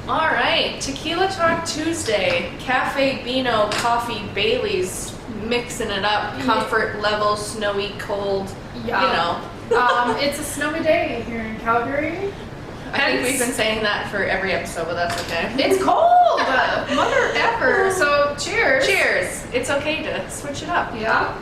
All right, Tequila Talk Tuesday, Cafe Beano, coffee, Bailey's, mixing it up, comfort level, snowy, cold, Yeah. It's a snowy day here in Calgary. I think we've been saying that for every episode, but that's okay. It's cold! Mother effer. So, cheers. Cheers. It's okay to switch it up. Yeah.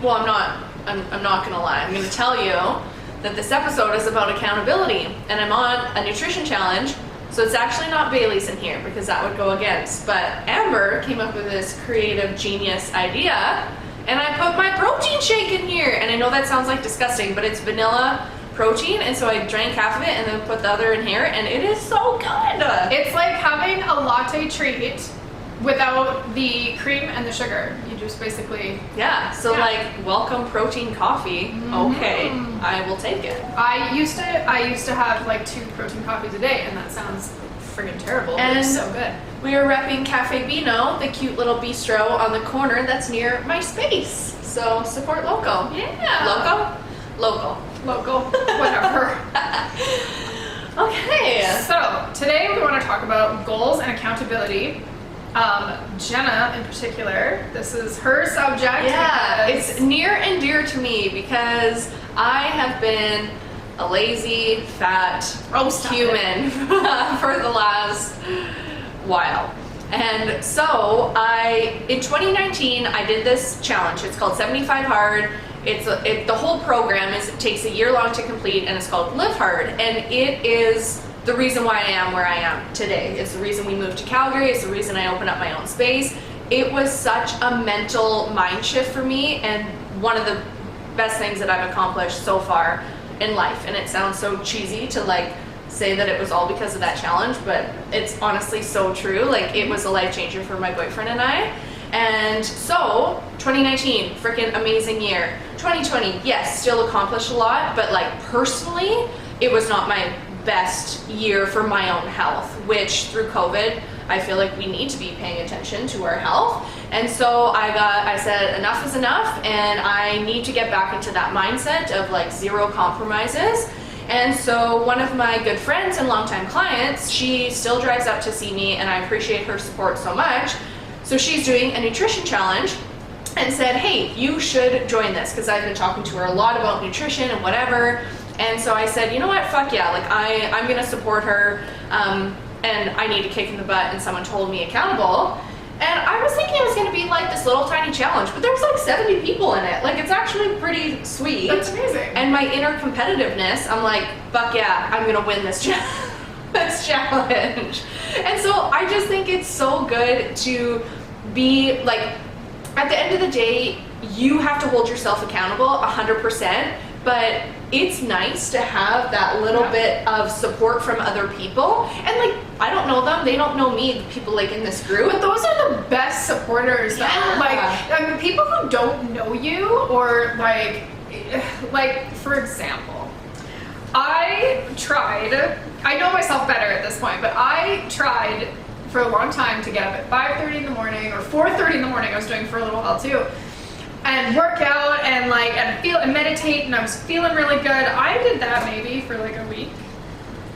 Well, I'm not gonna lie. I'm gonna tell you that this episode is about accountability, and I'm on a nutrition challenge, so it's actually not Bailey's in here because that would go against, but Amber came up with this creative genius idea, and I put my protein shake in here, and I know that sounds like disgusting, but it's vanilla protein, and so I drank half of it and then put the other in here, and it is so good. It's like having a latte treat without the cream and the sugar. You just basically... Like, welcome protein coffee. Mm-hmm. Okay, I will take it. I used to have like 2 protein coffees a day, and that sounds friggin' terrible, but it's so good. We are repping Cafe Beano, the cute little bistro on the corner that's near my space. So support local. Yeah. Local. Whatever. Okay. So today we want to talk about goals and accountability. Jenna in particular, this is her subject. Yeah, it's near and dear to me because I have been a lazy, fat human for the last while. And so in 2019, I did this challenge. It's called 75 Hard. The whole program takes a year long to complete, and it's called Live Hard. And it is the reason why I am where I am today. It's the reason we moved to Calgary. It's the reason I opened up my own space. It was such a mental mind shift for me, and one of the best things that I've accomplished so far in life. And it sounds so cheesy to like say that it was all because of that challenge, but it's honestly so true. Like, it was a life changer for my boyfriend and I. And so 2019, freaking amazing year. 2020, yes, still accomplished a lot, but like personally, it was not my best year for my own health, which through COVID, I feel like we need to be paying attention to our health. And so I said enough is enough, and I need to get back into that mindset of like zero compromises. And so one of my good friends and longtime clients, she still drives up to see me, and I appreciate her support so much. So she's doing a nutrition challenge and said, hey, you should join this, because I've been talking to her a lot about nutrition and whatever. And so I said, you know what, fuck yeah, like I'm gonna support her, and I need a kick in the butt, and someone told me accountable. And I was thinking it was gonna be like this little tiny challenge, but there was like 70 people in it. Like, it's actually pretty sweet. That's amazing. And my inner competitiveness, I'm like, fuck yeah, I'm gonna win this challenge. And so I just think it's so good to be like, at the end of the day, you have to hold yourself accountable 100%, but it's nice to have that little bit of support from other people. And like, I don't know them, they don't know me, the people like in this group. But those are the best supporters. Yeah. Like, I mean, people who don't know you, or like for example, I know myself better at this point, but I tried for a long time to get up at 5:30 in the morning or 4:30 in the morning. I was doing for a little while too, and work out and like and meditate, and I was feeling really good. I did that maybe for like a week.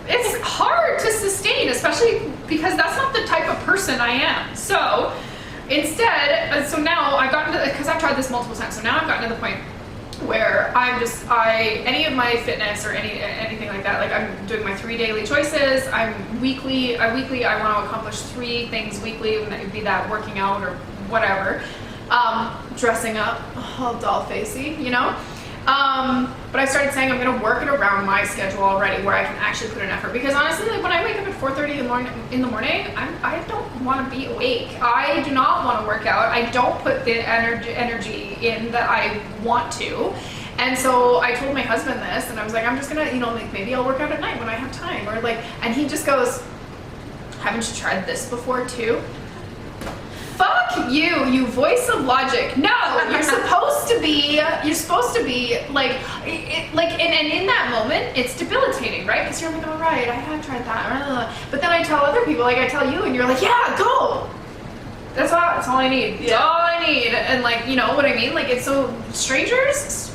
It's hard to sustain, especially because that's not the type of person I am. So instead, so now I've gotten to, because I've tried this multiple times, so now I've gotten to the point where any of my fitness or anything like that, like I'm doing my 3 daily choices. I want to accomplish 3 things weekly, and that would be that working out or whatever, dressing up, all doll facey, you know. But I started saying I'm going to work it around my schedule already, where I can actually put an effort. Because honestly, like when I wake up at 4:30 in the morning, I don't want to be awake. I do not want to work out. I don't put the energy in that I want to. And so I told my husband this, and I was like, I'm just gonna, like maybe I'll work out at night when I have time, or like, and he just goes, haven't you tried this before too? fuck you voice of logic. No, you're supposed to be like, and in that moment, it's debilitating, right? Because you're like, all right, I have tried that. But then I tell other people, like I tell you, and you're like, yeah, go. That's all I need. That's all I need. And like, you know what I mean? Like, it's so, strangers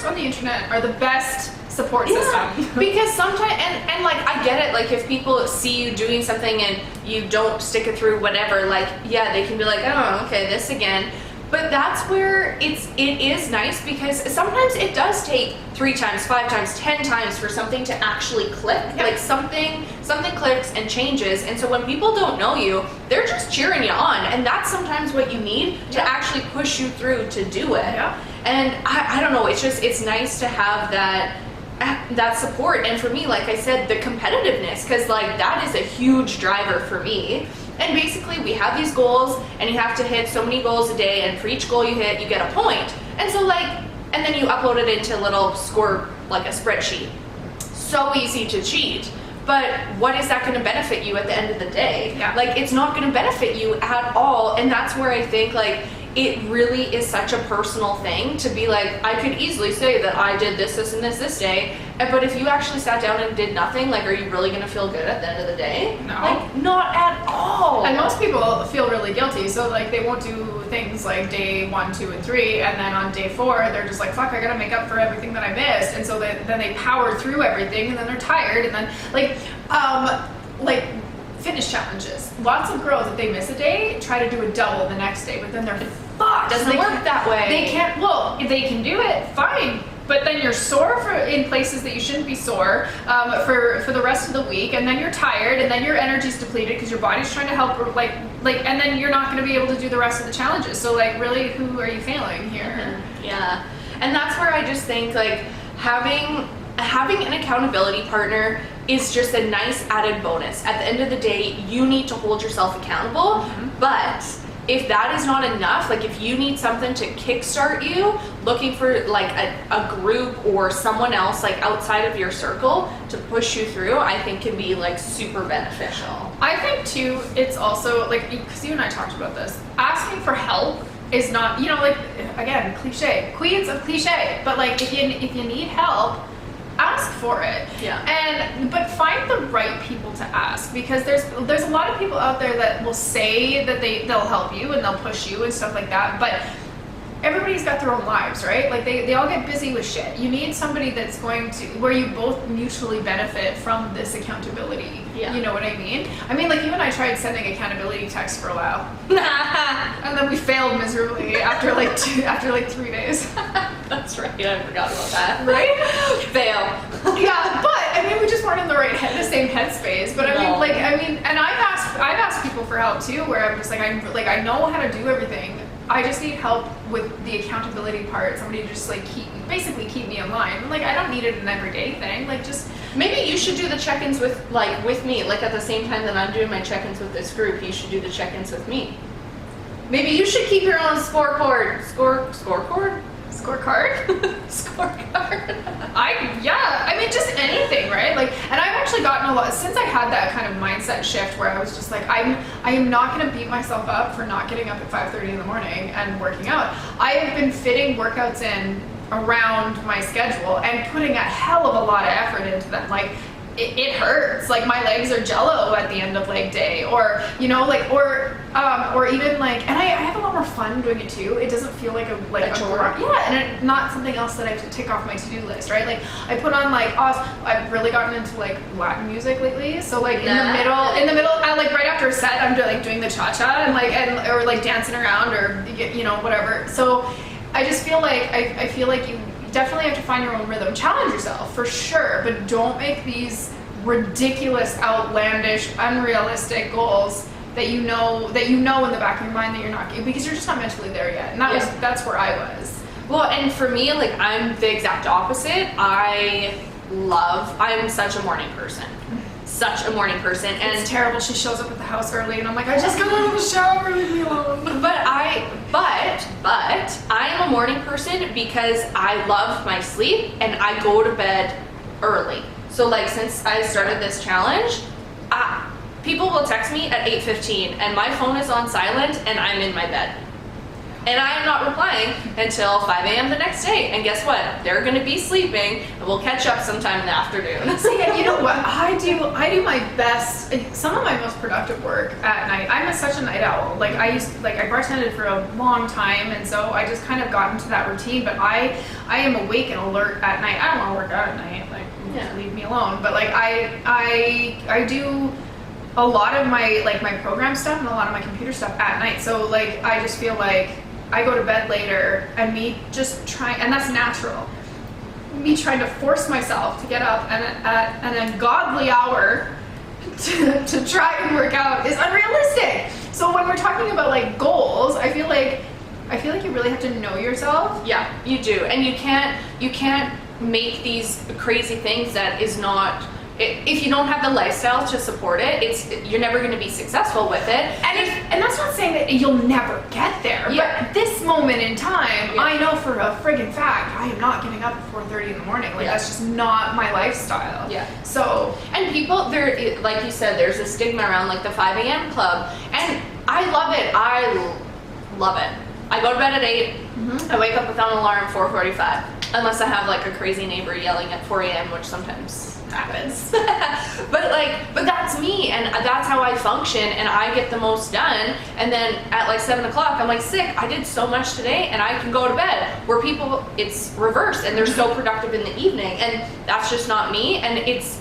on the internet are the best support system. Because sometimes, and like, I get it, like if people see you doing something and you don't stick it through, whatever, like, yeah, they can be like, oh, okay, this again. But that's where it is nice, because sometimes it does take 3 times, 5 times, 10 times for something to actually click. Yeah. Like something clicks and changes. And so when people don't know you, they're just cheering you on. And that's sometimes what you need to actually push you through to do it. Yeah. And I don't know, it's nice to have that support. And for me, like I said, the competitiveness, because like that is a huge driver for me. And basically we have these goals, and you have to hit so many goals a day, and for each goal you hit, you get a point. And so like, and then you upload it into a little score, like a spreadsheet. So easy to cheat. But what is that going to benefit you at the end of the day? Yeah. Like, it's not going to benefit you at all. And that's where I think like it really is such a personal thing to be like, I could easily say that I did this day, but if you actually sat down and did nothing, like, are you really going to feel good at the end of the day? No. Like, not at all. And most people feel really guilty, so like they won't do things like day 1, 2, and 3, and then on day 4 they're just like, fuck, I gotta make up for everything that I missed, and so then they power through everything, and then they're tired, and then like fitness challenges. Lots of girls, if they miss a day, try to do a double the next day, but then they're fucked. Doesn't work that way. They can't. Well, if they can do it, fine. But then you're sore in places that you shouldn't be sore for the rest of the week, and then you're tired, and then your energy's depleted because your body's trying to help, and then you're not going to be able to do the rest of the challenges. So like, really, who are you failing here? Mm-hmm. Yeah, and that's where I just think like having an accountability partner is just a nice added bonus. At the end of the day, you need to hold yourself accountable, but if that is not enough, like if you need something to kickstart you, looking for like a group or someone else like outside of your circle to push you through, I think can be like super beneficial. I think too, it's also like, because you and I talked about this, asking for help is not, like, again, cliche, queens of cliche, but like if you need help, ask for it. Yeah. But find the right people to ask, because there's a lot of people out there that will say that they'll help you and they'll push you and stuff like that, but everybody's got their own lives, right? Like they all get busy with shit. You need somebody that's going to, where you both mutually benefit from this accountability. Yeah. You know what I mean? I mean, like you and I tried sending accountability texts for a while. And then we failed miserably after like 3 days. That's right, I forgot about that. Right? Fail. Yeah, but I mean, we just weren't in the same headspace. But No. I mean, and I've asked people for help too, where I'm just like, I know how to do everything. I just need help with the accountability part. Somebody to just like keep me in line. Like, I don't need it an everyday thing. Like, just Maybe you should do the check-ins with me, like at the same time that I'm doing my check-ins with this group, you should do the check-ins with me. Maybe you should keep your own scorecard. Scorecard? Scorecard. I mean, just anything, right? Like, and I've actually gotten a lot since I had that kind of mindset shift where I was just like, I am not going to beat myself up for not getting up at 5:30 in the morning and working out. I have been fitting workouts in around my schedule and putting a hell of a lot of effort into them. Like, it hurts. Like, my legs are jello at the end of leg day, or or even like, and I have a lot more fun doing it too. It doesn't feel like a chore. Yeah, and not something else that I have to tick off my to-do list, right? Like, I put on like, I've really gotten into like Latin music lately. So like in the middle, I like right after a set, I'm doing the cha-cha or like dancing around or whatever. So I just feel like I feel like you definitely have to find your own rhythm. Challenge yourself for sure, but don't make these ridiculous, outlandish, unrealistic goals that you know in the back of your mind that you're not, because you're just not mentally there yet. And that's where I was. Well, and for me, like, I'm the exact opposite. I'm such a morning person. And It's terrible. She shows up at the house early and I'm like, I just got out of the shower, leave me alone. But I am a morning person because I love my sleep and I go to bed early. So like, since I started this challenge, people will text me at 8:15 and my phone is on silent and I'm in my bed. And I am not replying until 5 a.m. the next day. And guess what? They're going to be sleeping, and we'll catch up sometime in the afternoon. See, and you know what? I do my best. Some of my most productive work at night. I'm such a night owl. Like I bartended for a long time, and so I just kind of got into that routine. But I am awake and alert at night. I don't want to work out at night. Like, leave me alone. But like I do a lot of my my program stuff and a lot of my computer stuff at night. So like I just feel like I go to bed later, and me just trying, and that's natural. Me trying to force myself to get up and at an ungodly hour to try and work out is unrealistic. So when we're talking about like goals, I feel like you really have to know yourself. Yeah, you do, and you can't make these crazy things that is not. If you don't have the lifestyle to support it, you're never going to be successful with it. And that's not saying that you'll never get there. Yeah. But this moment in time, I know for a friggin' fact, I am not getting up at 4:30 in the morning. Like that's just not my lifestyle. Yeah. So, and people, there, like you said, there's a stigma around like the 5 a.m. club, and I love it. I love it. I go to bed at 8. Mm-hmm. I wake up without an alarm 4:45, unless I have like a crazy neighbor yelling at 4 a.m., which sometimes happens. but that's me, and that's how I function, and I get the most done. And then at like 7 o'clock, I'm like, sick, I did so much today, and I can go to bed. Where people, it's reversed, and they're so productive in the evening, and that's just not me. And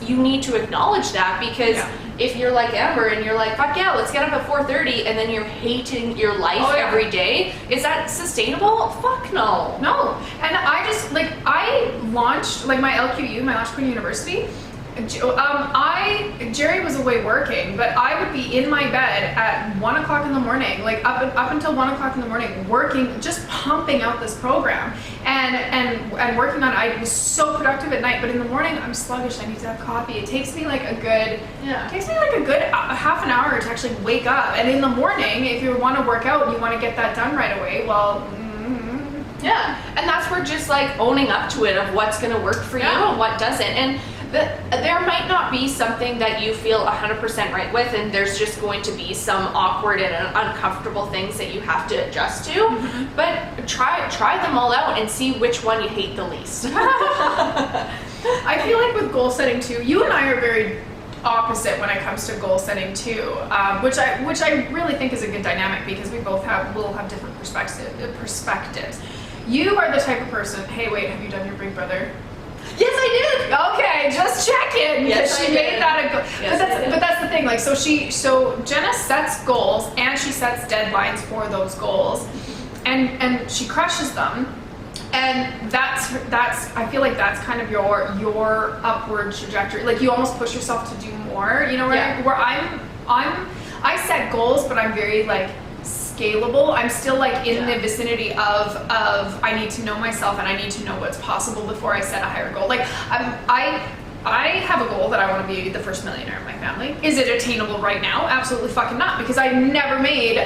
you need to acknowledge that, because if you're like Amber and you're like, fuck yeah, let's get up at 4:30, and then you're hating your life every day, is that sustainable? Fuck no. No. And I just I launched my LQU, my Launch Queen University. Jerry was away working, but I would be in my bed at 1 o'clock in the morning, like up until 1 o'clock in the morning, working, just pumping out this program and working on it. I was so productive at night, but in the morning I'm sluggish. I need to have coffee. It takes me like a good half an hour to actually wake up. And in the morning, if you want to work out and you want to get that done right away, yeah, and that's where just like owning up to it of what's going to work for you and what doesn't. And there might not be something that you feel 100% right with, and there's just going to be some awkward and uncomfortable things that you have to adjust to. Mm-hmm. But try them all out and see which one you hate the least. I feel like with goal setting too, you and I are very opposite when it comes to goal setting too, which I really think is a good dynamic, because we both will have different perspectives. You are the type of person, hey wait, have you done your Big Brother? Yes, I did. Okay, just checking. Yes, she made that a goal. Yes, but that's the thing. Like, so Jenna sets goals and she sets deadlines for those goals, and she crushes them. And that's I feel like that's kind of your upward trajectory. Like you almost push yourself to do more. You know, where I set goals, but I'm very like scalable. I'm still like in the vicinity of I need to know myself and I need to know what's possible before I set a higher goal. Like I have a goal that I want to be the first millionaire in my family. Is it attainable right now? Absolutely fucking not, because I've never made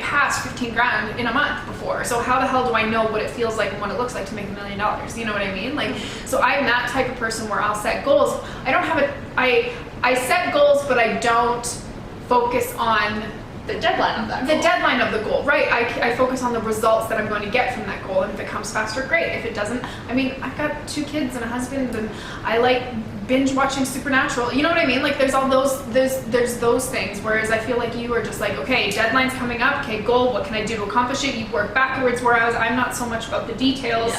past 15 grand in a month before. So how the hell do I know what it feels like and what it looks like to make $1 million? You know what I mean? Like, so I'm that type of person where I'll set goals. I set goals, but I don't focus on the deadline of that goal. The deadline of the goal, right? I focus on the results that I'm going to get from that goal, and if it comes faster, great. If it doesn't, I mean, I've got 2 kids and a husband, and I like binge watching Supernatural. You know what I mean? Like, there's all there's those things. Whereas I feel like you are just like, okay, deadline's coming up. Okay, goal. What can I do to accomplish it? You work backwards. Whereas I'm not so much about the details.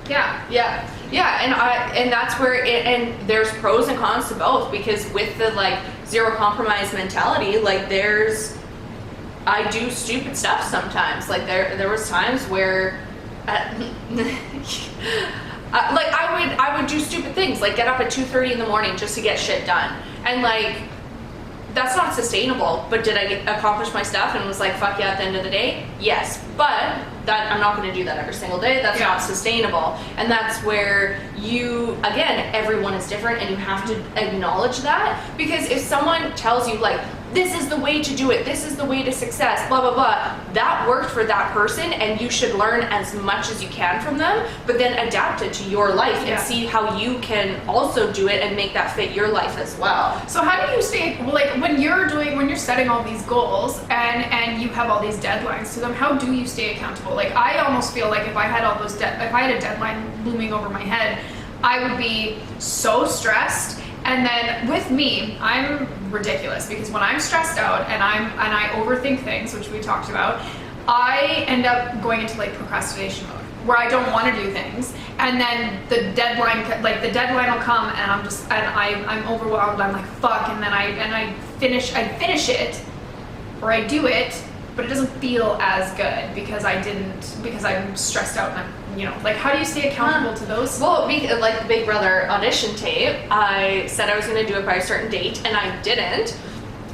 Yeah, and that's where and there's pros and cons to both, because with the like zero compromise mentality, like I do stupid stuff sometimes. Like there was times where like I would do stupid things, like get up at 2:30 in the morning just to get shit done, and like that's not sustainable. But did I accomplish my stuff and was like, fuck yeah, at the end of the day? Yes. But that I'm not going to do that every single day. That's not sustainable. And that's where again, everyone is different, and you have to acknowledge that. Because if someone tells you like, this is the way to do it, this is the way to success, blah, blah, blah. That worked for that person, and you should learn as much as you can from them, but then adapt it to your life and see how you can also do it and make that fit your life as well. So how do you stay, like when you're setting all these goals and you have all these deadlines to them, how do you stay accountable? Like I almost feel like if I had all those, if I had a deadline looming over my head, I would be so stressed. And then with me, I'm ridiculous because when I'm stressed out and I overthink things, which we talked about, I end up going into like procrastination mode where I don't want to do things. And then the deadline will come and I'm overwhelmed. I'm like, fuck. And then I finish it or I do it, but it doesn't feel as good because I'm stressed out and I'm, like how do you stay accountable to those? Well, like the Big Brother audition tape, I said I was going to do it by a certain date and I didn't.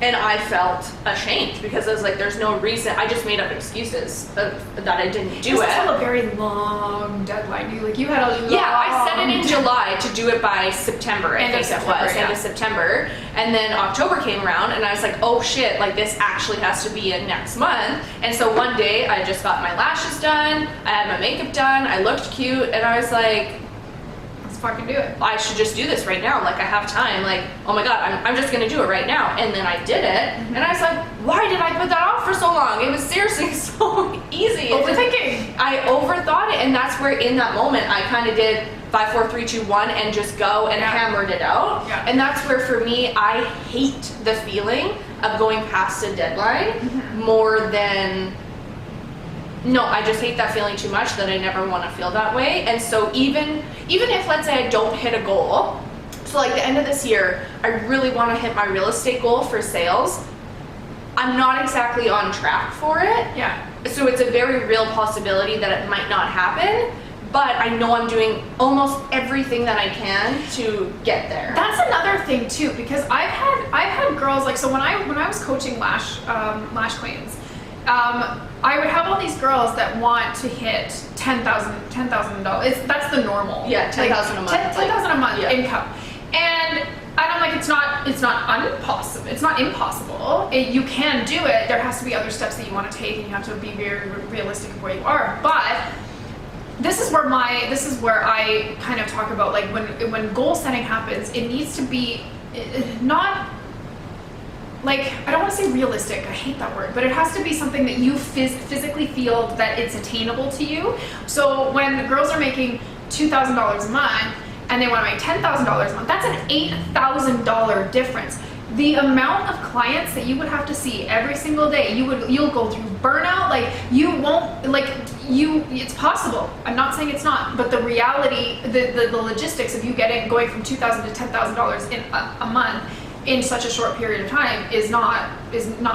And I felt ashamed because I was like, there's no reason. I just made up excuses that I didn't do it. It's still a very long deadline. You had a long... Yeah, I set it in July to do it by September, I think it was, end of September. And then October came around and I was like, oh shit, like this actually has to be in next month. And so one day I just got my lashes done, I had my makeup done, I looked cute, and I was like, fucking do it. I should just do this right now. Like I have time. Like, oh my God, I'm just gonna do it right now. And then I did it. And I was like, why did I put that off for so long? It was seriously so easy. Overthinking. I overthought it, and that's where in that moment I kind of did 5, 4, 3, 2, 1 and just go and hammered it out. Yeah. And that's where for me, I hate the feeling of going past a deadline more than. No, I just hate that feeling too much that I never want to feel that way. And so even if, let's say, I don't hit a goal, so like the end of this year, I really want to hit my real estate goal for sales. I'm not exactly on track for it. Yeah. So it's a very real possibility that it might not happen, but I know I'm doing almost everything that I can to get there. That's another thing too, because I've had girls like, so when I was coaching lash queens, I would have all these girls that want to hit $10,000. That's the normal. Yeah, $10,000 a month. $10,000 a month yeah. income, and I'm like, it's not impossible. It's not impossible. You can do it. There has to be other steps that you want to take, and you have to be very realistic of where you are. But this is where I kind of talk about like when goal setting happens, it needs to be not. Like, I don't want to say realistic, I hate that word, but it has to be something that you physically feel that it's attainable to you. So when the girls are making $2,000 a month and they want to make $10,000 a month, that's an $8,000 difference. The amount of clients that you would have to see every single day, you'll go through burnout, like you won't, like it's possible. I'm not saying it's not, but the reality, the logistics of you going from $2,000 to $10,000 in a month in such a short period of time is not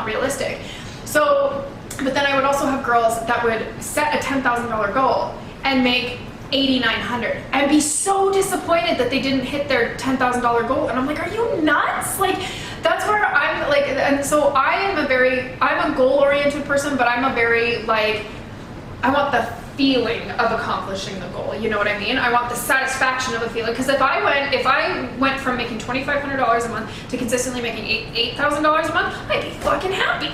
realistic. So, but then I would also have girls that would set a $10,000 goal and make $8,900 and be so disappointed that they didn't hit their $10,000 goal. And I'm like, are you nuts? Like, that's where I'm like, and so I'm a goal-oriented person, but I'm a very like, I want the feeling of accomplishing the goal. You know what I mean? I want the satisfaction of a feeling. Because if I went from making $2,500 a month to consistently making $8,000 a month, I'd be fucking happy.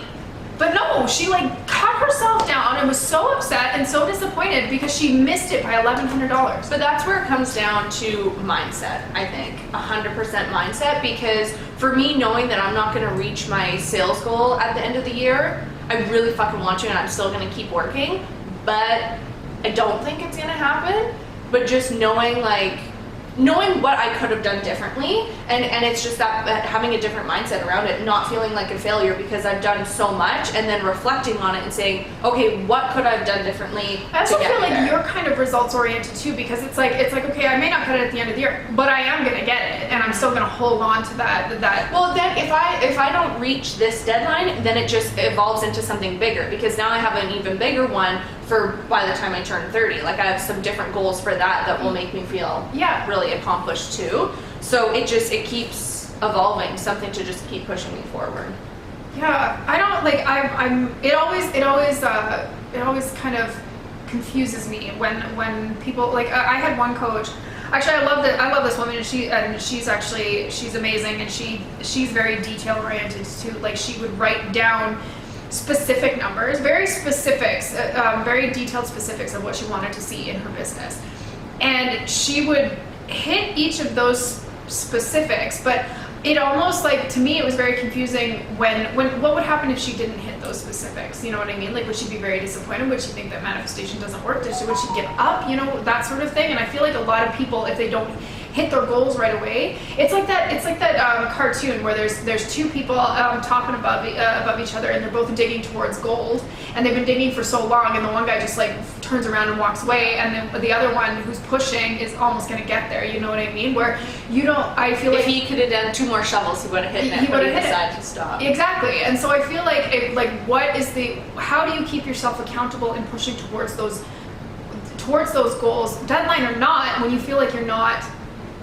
But no, she like cut herself down and was so upset and so disappointed because she missed it by $1,100. But that's where it comes down to mindset, I think. 100% mindset, because for me, knowing that I'm not going to reach my sales goal at the end of the year, I really fucking want to, and I'm still going to keep working, but I don't think it's going to happen. But just knowing what I could have done differently, and it's just that having a different mindset around it, not feeling like a failure because I've done so much, and then reflecting on it and saying, okay, what could I have done differently? I also feel like there? You're kind of results oriented too, because it's like okay, I may not get it at the end of the year, but I am gonna get it, and I'm still gonna hold on to that. Well, then if I don't reach this deadline, then it just evolves into something bigger, because now I have an even bigger one for by the time I turn 30. Like, I have some different goals for that will make me feel really accomplished too. So it keeps evolving, something to just keep pushing me forward. Yeah, I don't like it always kind of confuses me when people like I had one coach. Actually, I love this woman, and she's amazing, and she's very detail oriented too. Like, she would write down specific numbers, very detailed specifics of what she wanted to see in her business, and she would hit each of those specifics. But it almost, like, to me, it was very confusing when what would happen if she didn't hit those specifics? You know what I mean? Like, would she be very disappointed? Would she think that manifestation doesn't work? Would she give up? You know, that sort of thing. And I feel like a lot of people, if they don't hit their goals right away, it's like that cartoon where there's two people talking above each other, and they're both digging towards gold, and they've been digging for so long, and the one guy just like turns around and walks away, and then the other one who's pushing is almost going to get there. You know what I mean? Where I feel like if he could have done 2 more shovels, he would have hit it. He would have decided to stop. Exactly. And so I feel like how do you keep yourself accountable in pushing towards those goals, deadline or not, when you feel like you're not?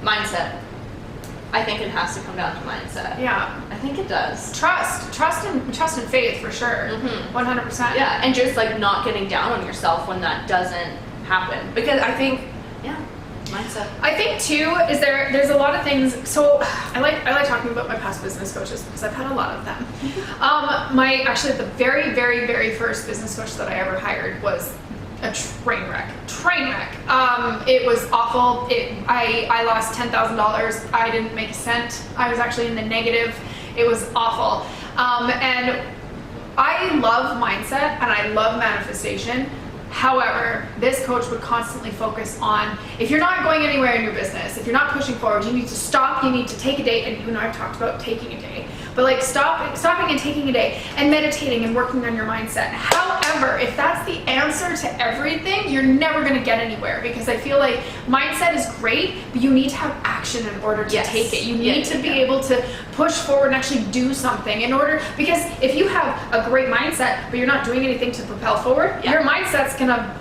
Mindset. I think it has to come down to mindset. Yeah. I think it does. Trust and faith, for sure. 100%. Yeah, and just like not getting down on yourself when that doesn't happen. Because I think, mindset. I think too is there's a lot of things. So I like talking about my past business coaches because I've had a lot of them. Actually the very, very, very first business coach that I ever hired was a train wreck. It was awful. I lost $10,000. I didn't make a cent. I was actually in the negative. It was awful. And I love mindset and I love manifestation. However, this coach would constantly focus on, if you're not going anywhere in your business, if you're not pushing forward, you need to stop, you need to take a day, and you and I have talked about taking a day, but like stopping and taking a day and meditating and working on your mindset. However, if that's the answer to everything, you're never going to get anywhere, because I feel like mindset is great, but you need to have action in order to take it. You need to be able to push forward and actually do something in order, because if you have a great mindset, but you're not doing anything to propel forward, your mindset's gonna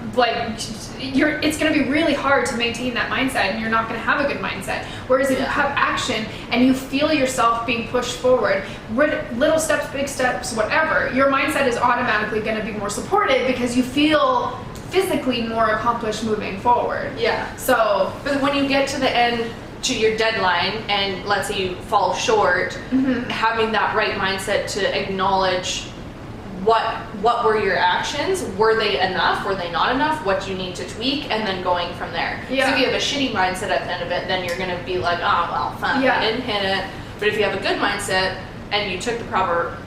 it's gonna be really hard to maintain that mindset, and you're not gonna have a good mindset. Whereas if you have action and you feel yourself being pushed forward, little steps, big steps, whatever, your mindset is automatically gonna be more supported because you feel physically more accomplished moving forward. Yeah. So, but when you get to the end, to your deadline, and let's say you fall short, having that right mindset to acknowledge what were your actions, were they enough, were they not enough, what you need to tweak, and then going from there. So if you have a shitty mindset at the end of it, then you're going to be like, oh well, fine, I didn't hit it. But if you have a good mindset and you took the proper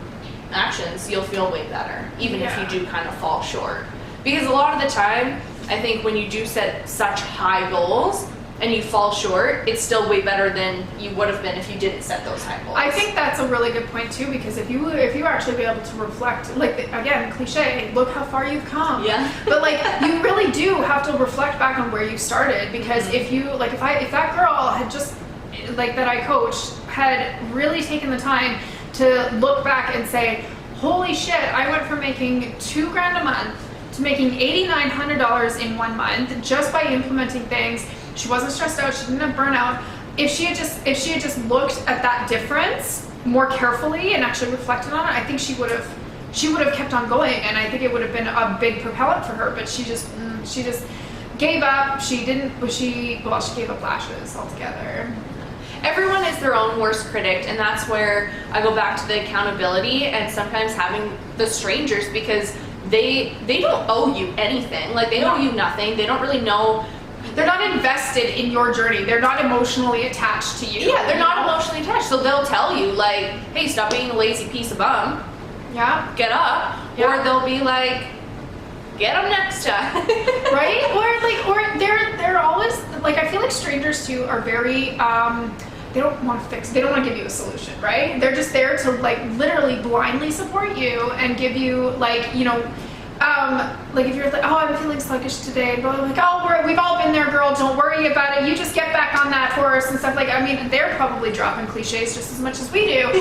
actions, you'll feel way better, even if you do kind of fall short. Because a lot of the time, I think when you do set such high goals and you fall short, it's still way better than you would have been if you didn't set those high goals. I think that's a really good point too, because if you actually be able to reflect, like, again, cliche, look how far you've come. Yeah. But like, you really do have to reflect back on where you started, because if you, like, if that girl had just, like, that I coached, had really taken the time to look back and say, holy shit, I went from making $2,000 a month to making $8,900 in 1 month just by implementing things. She wasn't stressed out. She didn't have burnout. If she had just looked at that difference more carefully and actually reflected on it, I think she would have kept on going, and I think it would have been a big propellant for her. But she just gave up. She gave up lashes altogether. Everyone is their own worst critic, and that's where I go back to the accountability and sometimes having the strangers, because they don't owe you anything. Like, they owe you nothing. They don't really know. They're not invested in your journey. They're not emotionally attached to you. Yeah, they're not emotionally attached. So they'll tell you, like, hey, stop being a lazy piece of bum. Yeah. Get up. Yeah. Or they'll be like, get them next time. Right? Or they're always, like, I feel like strangers too are very, they don't want to fix, they don't want to give you a solution, right? They're just there to, like, literally blindly support you and give you, like, you know, like, if you're like, oh, I'm feeling sluggish today, but like, oh, we've all been there, girl, don't worry about it, you just get back on that horse and stuff. Like, I mean, they're probably dropping cliches just as much as we do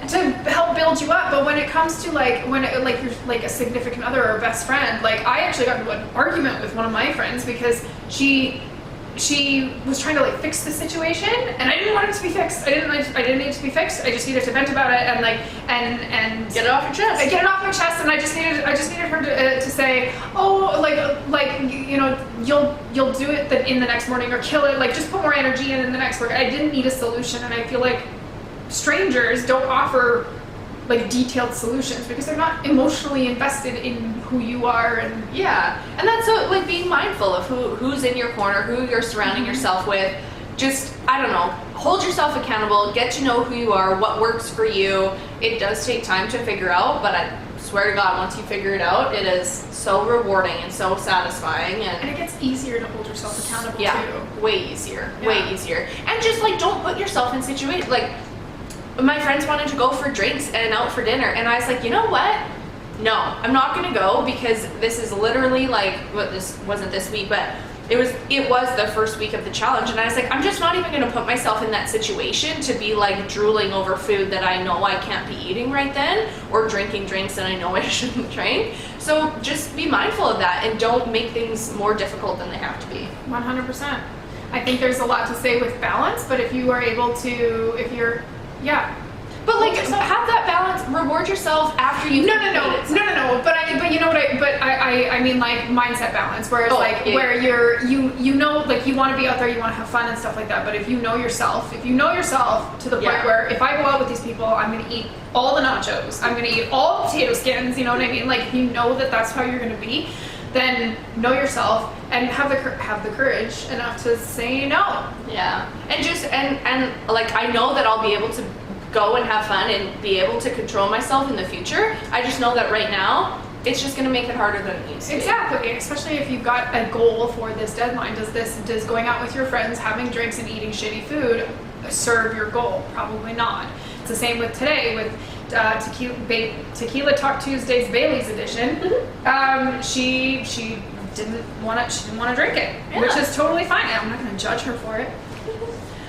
to help build you up. But when it comes to, like, like you're like a significant other or a best friend, like, I actually got into an argument with one of my friends because she she was trying to like fix the situation, and I didn't want it to be fixed. I didn't need it to be fixed. I just needed to vent about it and like and Get it off your chest. get it off my chest. And I just needed her to say, oh, like you know, you'll do it in the next morning, or kill it. Like, just put more energy in the next work. I didn't need a solution, and I feel like strangers don't offer like detailed solutions because they're not emotionally invested in who you are. And Yeah, and that's so, like, being mindful of who's in your corner, who you're surrounding yourself with. Just, I don't know, hold yourself accountable, get to know who you are, what works for you. It does take time to figure out, but I swear to God, once you figure it out, it is so rewarding and so satisfying. and it gets easier to hold yourself accountable too. way easier, Yeah. way easier. And just, like, don't put yourself in situations, like, my friends wanted to go for drinks and out for dinner, and I was like, you know what? No, I'm not gonna go, because this is literally like, this wasn't this week, but it was the first week of the challenge, and I was like, I'm just not even gonna put myself in that situation to be like drooling over food that I know I can't be eating right then, or drinking drinks that I know I shouldn't drink. So just be mindful of that, and don't make things more difficult than they have to be. 100%. I think there's a lot to say with balance, but if you are able to, But like, Hold yourself. have that balance. Reward yourself after you. No. But I mean like mindset balance, where it's where you know, like, you want to be out there, you want to have fun and stuff like that. But if you know yourself to the point where if I go out with these people, I'm gonna eat all the nachos, I'm gonna eat all the potato skins. You know what I mean? Like, if you know that that's how you're gonna be, then know yourself and have the courage enough to say no. Yeah, and just and like, I know that I'll be able to go and have fun and be able to control myself in the future. I just know that right now it's just going to make it harder than it needs to be. Exactly, especially if you've got a goal for this deadline. Does going out with your friends, having drinks and eating shitty food serve your goal? Probably not. It's the same with today with Tequila Talk Tuesday's Bailey's edition. She didn't want to drink it, which is totally fine. I'm not going to judge her for it.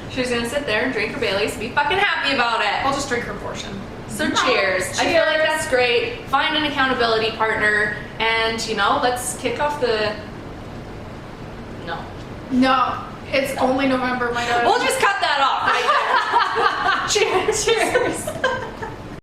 She's gonna sit there and drink her Baileys and be fucking happy about it. I'll just drink her portion. So cheers. I feel like that's great. Find an accountability partner, and, you know, let's kick off the. No, it's only November, my God. We'll just cut that off right there. Cheers. Cheers.